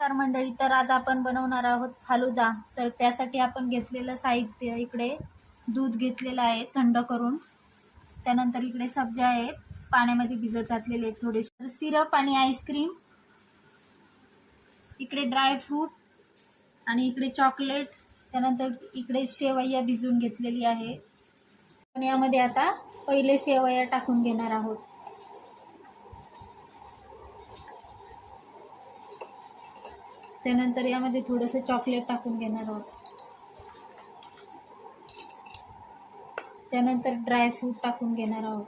तर मंडळी, तर आज आपण बनवणार आहोत फालुदा. तर त्यासाठी आपण घेतलेलं साहित्य, इकडे दूध घेतलेलं आहे थंड करून, त्यानंतर इकडे सब्जा आहेत पाण्यामध्ये भिजत घातलेले आहेत थोडेसे, सिरप आणि आईस्क्रीम, इकडे ड्रायफ्रूट आणि इकडे चॉकलेट, त्यानंतर इकडे शेवया भिजून घेतलेली आहे. आणि यामध्ये आता पहिले शेवया टाकून घेणार आहोत. त्यानंतर यामध्ये थोडंसं चॉकलेट टाकून घेणार आहोत. त्यानंतर ड्रायफ्रूट टाकून घेणार आहोत.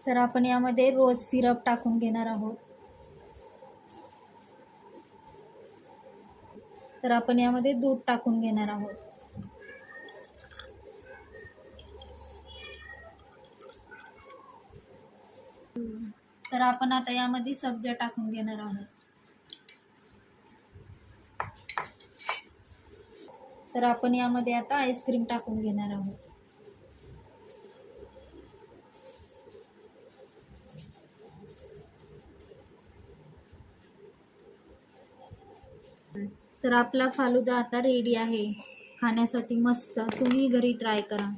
तर आपण यामध्ये रोज सिरप टाकून घेणार आहोत. तर आपण यामध्ये दूध टाकून घेणार आहोत. तर आपण आता यामध्ये सब्जा टाकून घेणार आहोत. तर आपण यामध्ये आता आईस्क्रीम टाकून घेणार आहोत. तर आपला फालुदा आता रेडी आहे खाण्यासाठी. मस्त, तुम्ही घरी ट्राय करा.